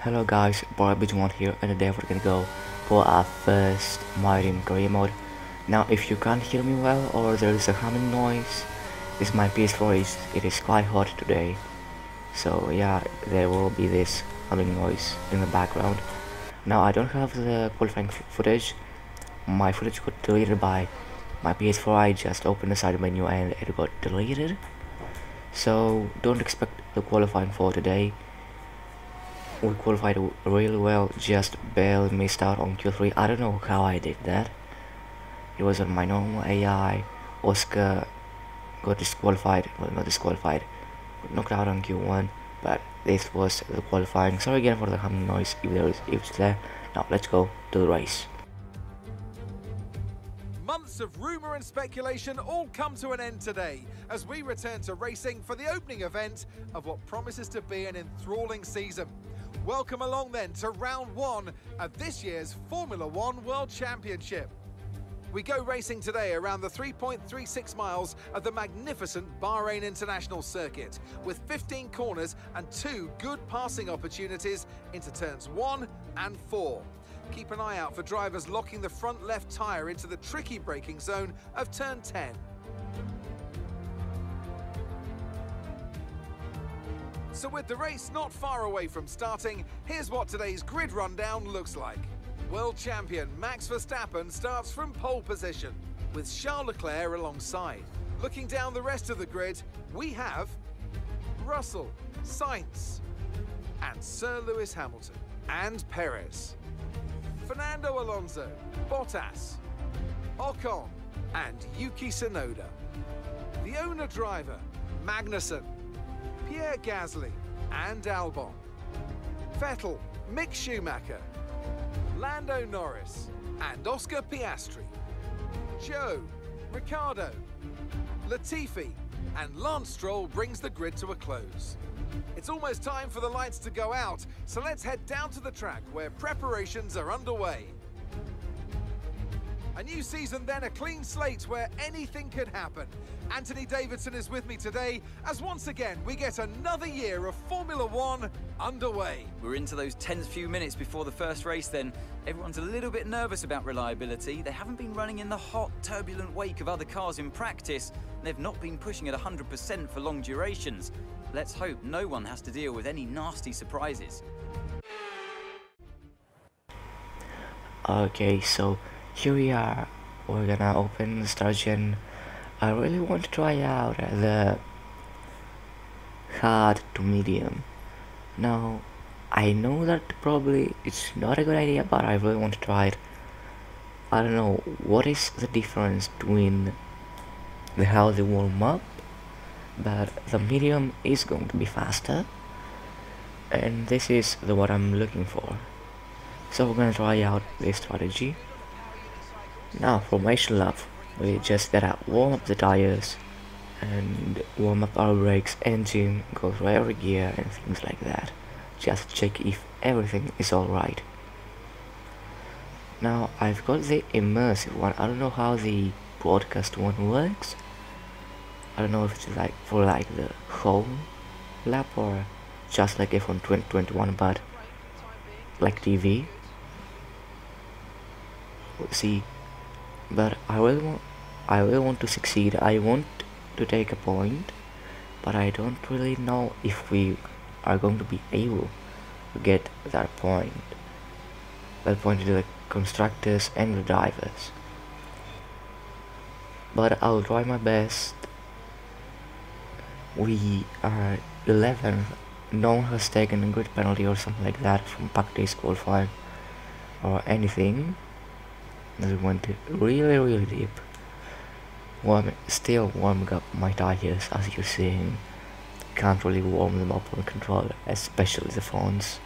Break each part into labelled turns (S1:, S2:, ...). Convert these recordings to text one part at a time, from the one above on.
S1: Hello guys, Boy here, and today we're gonna go for our first Mighty career mode. Now if you can't hear me well or there is a humming noise, this is my PS4, it is quite hot today. So yeah, there will be this humming noise in the background. Now I don't have the qualifying footage. My footage got deleted by my PS4. I just opened the side menu and it got deleted. So don't expect the qualifying for today. We qualified really well, just barely missed out on Q3. I don't know how I did that. It was on my normal AI. Oscar got disqualified, well not disqualified, got knocked out on Q1, but this was the qualifying. Sorry again for the humming noise if it's there. Now let's go to the race.
S2: Months of rumour and speculation all come to an end today as we return to racing for the opening event of what promises to be an enthralling season. Welcome along then to round one of this year's Formula One World Championship. We go racing today around the 3.36 miles of the magnificent Bahrain International Circuit with 15 corners and 2 good passing opportunities into turns 1 and 4. Keep an eye out for drivers locking the front left tyre into the tricky braking zone of turn 10. So with the race not far away from starting, here's what today's grid rundown looks like. World champion Max Verstappen starts from pole position, with Charles Leclerc alongside. Looking down the rest of the grid, we have Russell, Sainz, and Sir Lewis Hamilton, and Perez, Fernando Alonso, Bottas, Ocon, and Yuki Tsunoda. The owner driver, Magnussen, Pierre Gasly and Albon, Vettel, Mick Schumacher, Lando Norris and Oscar Piastri, Joe, Ricciardo, Latifi and Lance Stroll brings the grid to a close. It's almost time for the lights to go out, so let's head down to the track where preparations are underway. A new season then, a clean slate where anything could happen. Anthony Davidson is with me today as once again we get another year of Formula One underway.
S3: We're into those tense few minutes before the first race then. Everyone's a little bit nervous about reliability. They haven't been running in the hot, turbulent wake of other cars in practice. They've not been pushing at 100% for long durations. Let's hope no one has to deal with any nasty surprises.
S1: Okay, so here we are. We're gonna open the start gen. I really want to try out the hard to medium. Now, I know that probably it's not a good idea, but I really want to try it. I don't know, what is the difference between how they warm up, but the medium is going to be faster, and this is what I'm looking for. So we're gonna try out this strategy. Now, formation lap, we just gotta warm up the tires and warm up our brakes, engine, go through every gear and things like that. Just check if everything is alright. Now, I've got the immersive one. I don't know how the broadcast one works. I don't know if it's like for like the whole lap or just like F1 2021 but like TV. We'll see. But I will want to succeed. I want to take a point, but I don't really know if we are going to be able to get that point. That point to the constructors and the drivers. But I'll try my best. We are 11th. No one has taken a grid penalty or something like that from practice qualifying or anything. We went really deep. Still warming up my tires, as you're seeing. Can't really warm them up on controller, especially the fronts.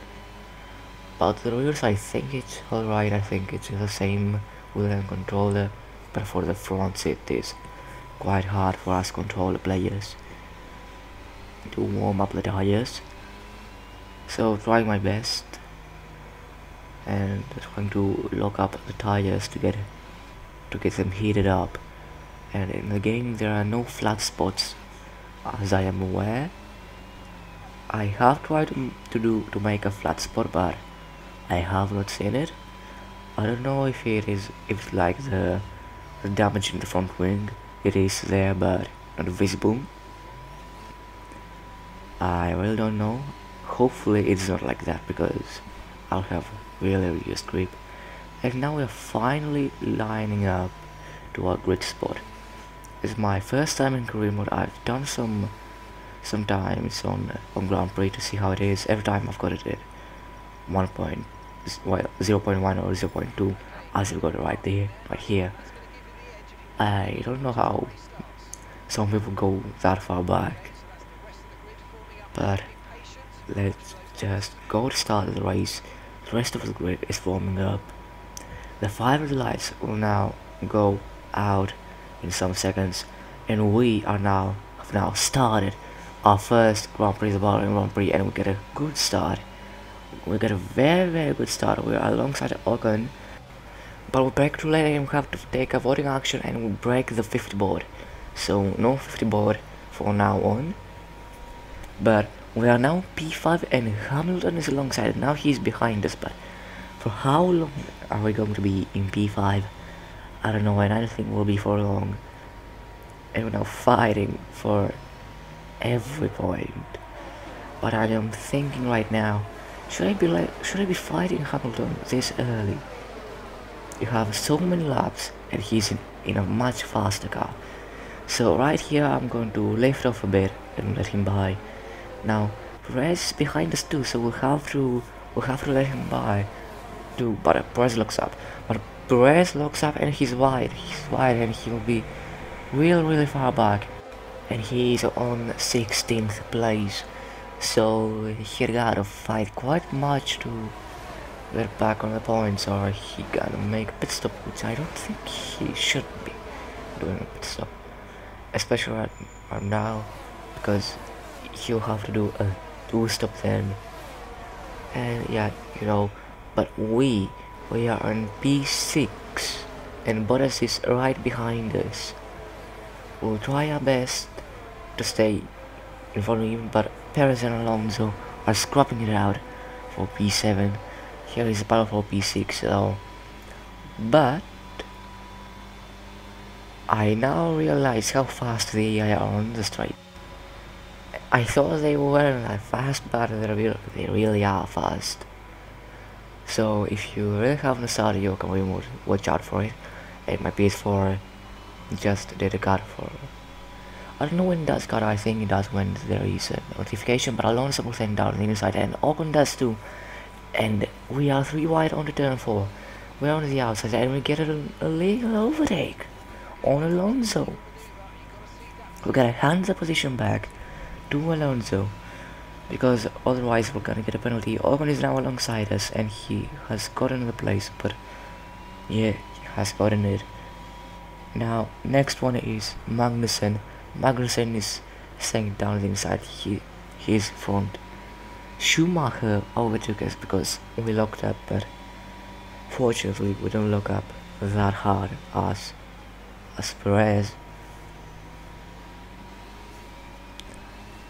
S1: But the rears, I think it's alright. I think it's the same wheel and controller, but for the fronts it is quite hard for us controller players to warm up the tires. So trying my best and trying to lock up the tires to get them heated up. And in the game there are no flat spots as I am aware. I have tried to make a flat spot, but I have not seen it. I don't know if it's like the damage in the front wing. It is there, but not visible. I really don't know. Hopefully it's not like that, because I'll have really reduced grip. And now we're finally lining up to our grid spot. It's my first time in career mode. I've done sometimes on Grand Prix to see how it is. Every time I've got it at 0.1 or 0.2. I still got it right here. I don't know how some people go that far back, but let's just go to start of the race. The rest of the grid is forming up. The 5 lights will now go out in some seconds, and we have now started our first Grand Prix, the Bahrain Grand Prix, and we get a good start. We get a very good start. We're alongside Ocon, but we break too late and we have to take a voting action, and we break the 50 board. So no 50 board for now on. But we are now P5 and Hamilton is alongside. Now he's behind us, but for how long are we going to be in P5? I don't know, and I don't think we'll be for long. And we're now fighting for every point. But I am thinking right now, should I be fighting Hamilton this early? You have so many laps and he's in a much faster car. So right here I'm going to lift off a bit and let him by. Now Perez is behind us too, so we'll have to let him by too. But Perez locks up. But Perez locks up and he's wide and he'll be really far back. And he's on 16th place. So he gotta fight quite much to get back on the points, or he gotta make a pit stop, which I don't think he should be doing a pit stop, especially right now, because he'll have to do a 2-stop then. And yeah, you know, but we are on P6 and Bottas is right behind us. We'll try our best to stay in front of him, but Perez and Alonso are scrapping it out for P7. Here is a battle for P6 though. But I now realize how fast they are on the straight. I thought they weren't that fast, but they really are fast. So if you really haven't started your career mode, watch out for it. And my PS4 just did a cut for, I don't know when it does cut. I think it does when there is a notification, but Alonso will send down the inside and Ocon does too. And we are 3 wide on the turn 4. We're on the outside and we get a legal overtake on Alonso. We gotta hand the position back to Alonso, because otherwise we're gonna get a penalty. Ocon is now alongside us and he has gotten the place, but yeah, he has gotten it. Now next one is Magnussen. Magnussen is staying down the inside. He's front. Schumacher overtook us because we locked up, but fortunately we don't lock up that hard as Perez.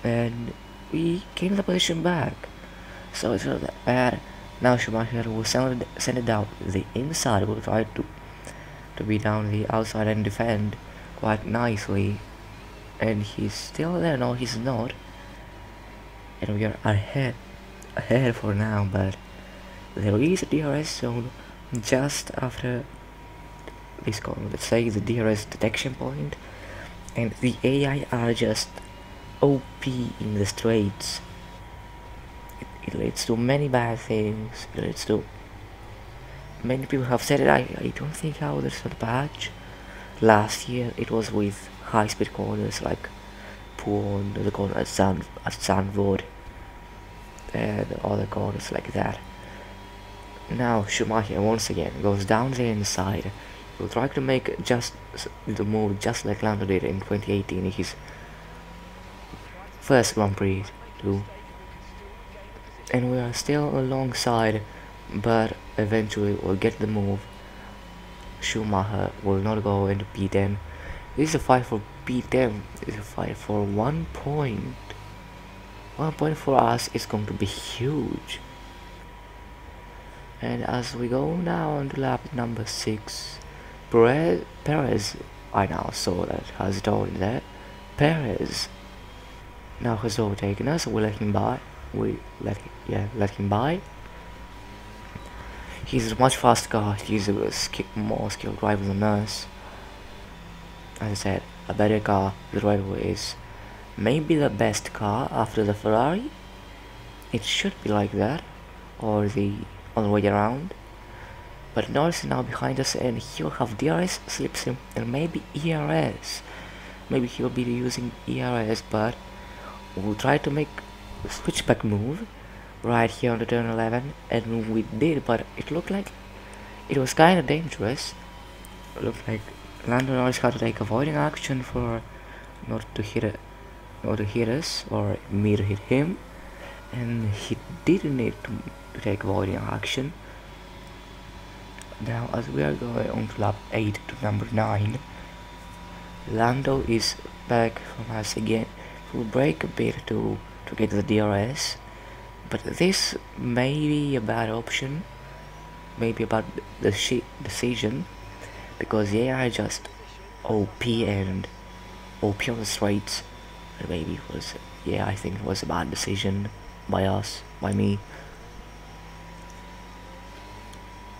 S1: And we gained the position back, so it's not that bad. Now Schumacher will send it down the inside. We'll try to be down the outside and defend quite nicely. And he's still there. No, he's not. And we are ahead for now, but there is a DRS zone just after this corner. Let's say the DRS detection point, and the AI are just OP in the straights. It leads to many bad things. It leads to, many people have said it. I don't think how there's a patch. Last year it was with high-speed corners like Poon, the corner at Zandvoort, and other corners like that. Now Schumacher once again goes down the inside. He'll try to make just the move just like Lando did in 2018 in his first Grand Prix too. And we are still alongside, but eventually we'll get the move. Schumacher will not go into P10. This is a fight for P10. This is a fight for 1 point. 1 point for us is going to be huge. And as we go now on to lap number 6, Perez, I now saw that has it all in there. Perez now has overtaken us. We let him by. Let him by. He's a much faster car. He's a more skilled driver than us. As I said, a better car. The Red Bull is maybe the best car after the Ferrari. It should be like that, or the other way around. But Norris is now behind us, and he'll have DRS, slipstream, and maybe ERS. Maybe he'll be using ERS, but we'll try to make a switchback move right here on the turn 11, and we did, but it looked like it was kind of dangerous. It looked like Lando Norris had to take avoiding action for not to hit us, or me to hit him, and he didn't need to take avoiding action. Now, as we are going on to lap 8 to number 9, Lando is back from us again. We'll brake a bit to get the DRS, but this may be a bad option, maybe a bad decision, because they are just OP and OP on the straights. And maybe it was, yeah, I think it was a bad decision by us, by me.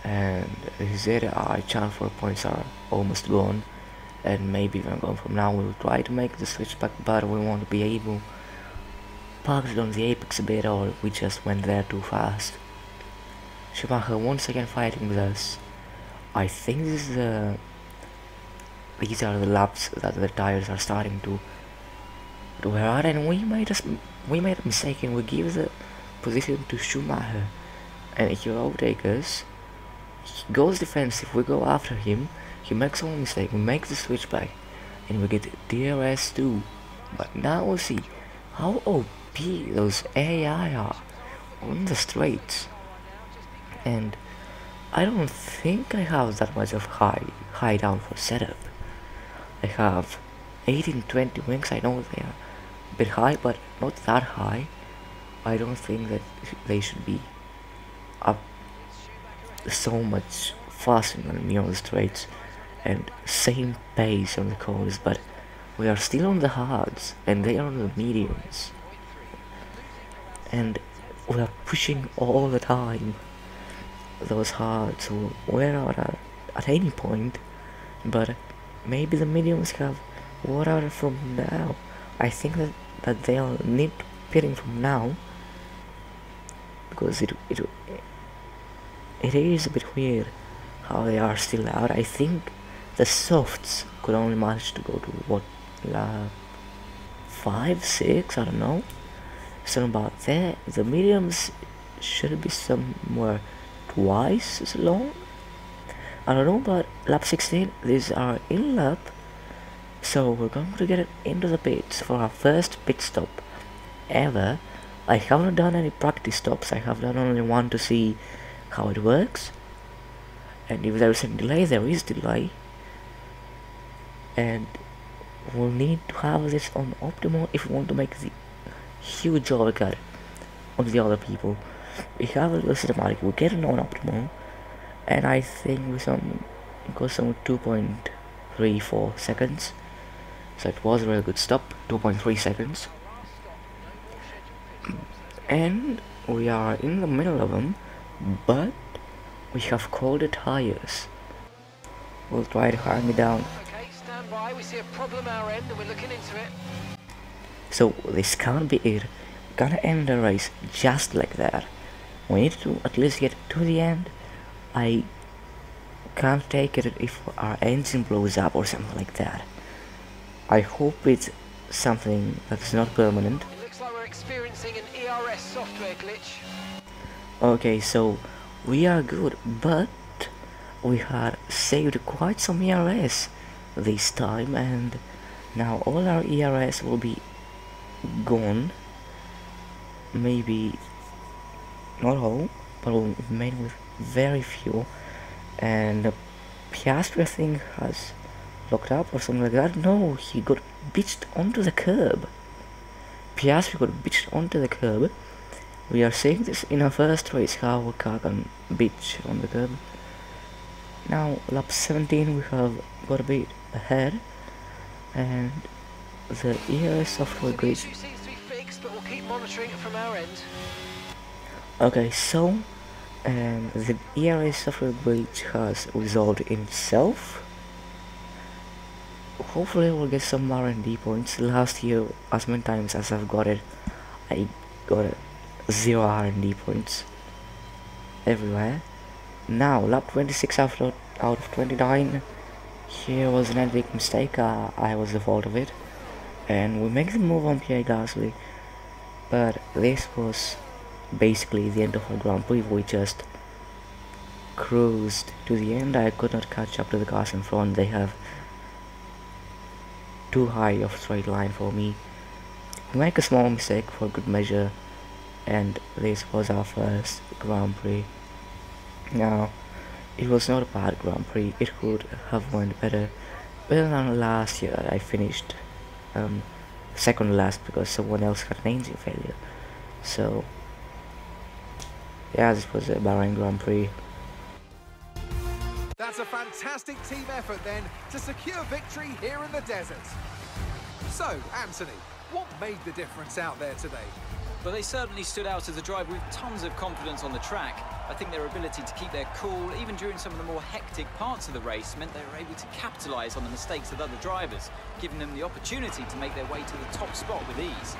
S1: And this is it. Our chance for points are almost gone, and maybe even going from now we'll try to make the switch back, but we won't be able. Parked it on the apex a bit, or we just went there too fast. Schumacher once again fighting with us. I think these are the laps that the tires are starting to wear out, and we made a mistake, and we give the position to Schumacher, and he'll overtake us. He goes defensive, we go after him, he makes one mistake, we make the switch back, and we get DRS too. But now we'll see how OP those AI are on the straights. And I don't think I have that much of high down for setup. I have 18-20 wings. I know they are a bit high, but not that high. I don't think that they should be up so much faster than me on the straights, and same pace on the corners, but we are still on the hards and they are on the mediums, and we are pushing all the time. Those hards will wear out at any point, but maybe the mediums have wore out from now. I think that they'll need pitting from now, because it is a bit weird how they are still out. I think the softs could only manage to go to what, 5, 6, I don't know, something about there. The mediums should be somewhere twice as long. I don't know, but lap 16, these are in lap, so we're going to get it into the pits for our first pit stop ever. I haven't done any practice stops, I have done only one to see how it works, and if there is any delay, there is delay, and we'll need to have this on optimal if we want to make the huge overcut on the other people. We have a little cinematic, we'll get it on optimal, and I think with some 2.34 seconds, so it was a really good stop, 2.3 seconds, and we are in the middle of them, but we have cold tires. We'll try to hang it down.
S4: Okay, stand by. We see a problem our end and we're looking into it.
S1: So this can't be it. We're gonna end the race just like that. We need to at least get to the end. I can't take it if our engine blows up or something like that. I hope it's something that's not permanent.
S4: It looks like we're experiencing an ERS software glitch.
S1: Okay, so we are good, but we had saved quite some ERS this time, and now all our ERS will be gone. Maybe not all, but we'll remain with very few. And Piastri, I think, has locked up or something like that. No, he got bitched onto the curb. Piastri got bitched onto the curb. We are seeing this in our first race, how a car can bitch on the curb. Now lap 17 we have got a bit ahead, and the ERS software
S4: The
S1: glitch.
S4: issue seems to be fixed, but we'll keep monitoring it from our end.
S1: Okay, so the ERS software glitch has resolved itself. Hopefully we'll get some R&D points. Last year, as many times as I've got it, I got 0 R&D points everywhere. Now lap 26 out of 29. Here was an big mistake. I was the fault of it, and we make the move on Pierre Gasly. But this was basically the end of our Grand Prix. We just cruised to the end. I could not catch up to the cars in front. They have too high of straight line for me. We make a small mistake for good measure, and this was our first Grand Prix. Now, it was not a bad Grand Prix. It could have went better. Better than last year. I finished second last because someone else had an engine failure. So yeah, this was a Bahrain Grand Prix.
S2: That's a fantastic team effort then to secure victory here in the desert. So, Anthony, what made the difference out there today?
S3: But they certainly stood out as a driver with tons of confidence on the track. I think their ability to keep their cool, even during some of the more hectic parts of the race, meant they were able to capitalise on the mistakes of other drivers, giving them the opportunity to make their way to the top spot with ease.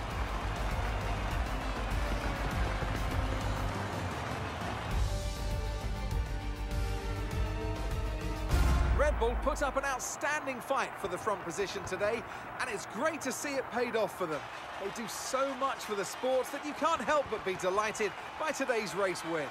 S2: Red Bull put up an outstanding fight for the front position today, and it's great to see it paid off for them. They do so much for the sport that you can't help but be delighted by today's race win.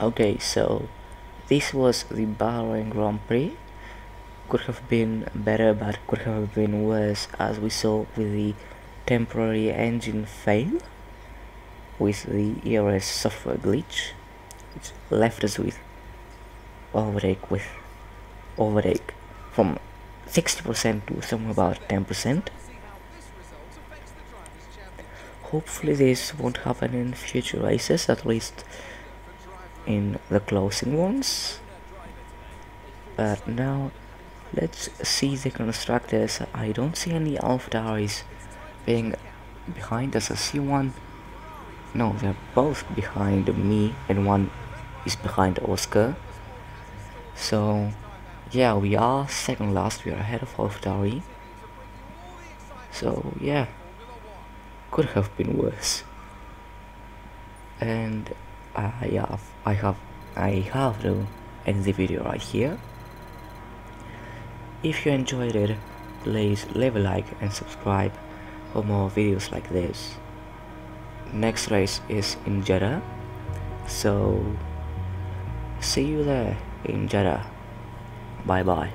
S1: Okay, so this was the Bahrain Grand Prix. Could have been better, but could have been worse, as we saw with the temporary engine fail with the ERS software glitch, which left us with overtake from 60% to somewhere about 10%. Hopefully this won't happen in future races, at least in the closing ones. But now let's see the constructors. I don't see any AlphaTauris being behind us. I see one. No, they're both behind me, and one is behind Oscar. So yeah, we are second last. We are ahead of AlphaTauri. So yeah, could have been worse. And I have to end the video right here. If you enjoyed it, please leave a like and subscribe for more videos like this. Next race is in Jeddah, so see you there in Jeddah. Bye bye.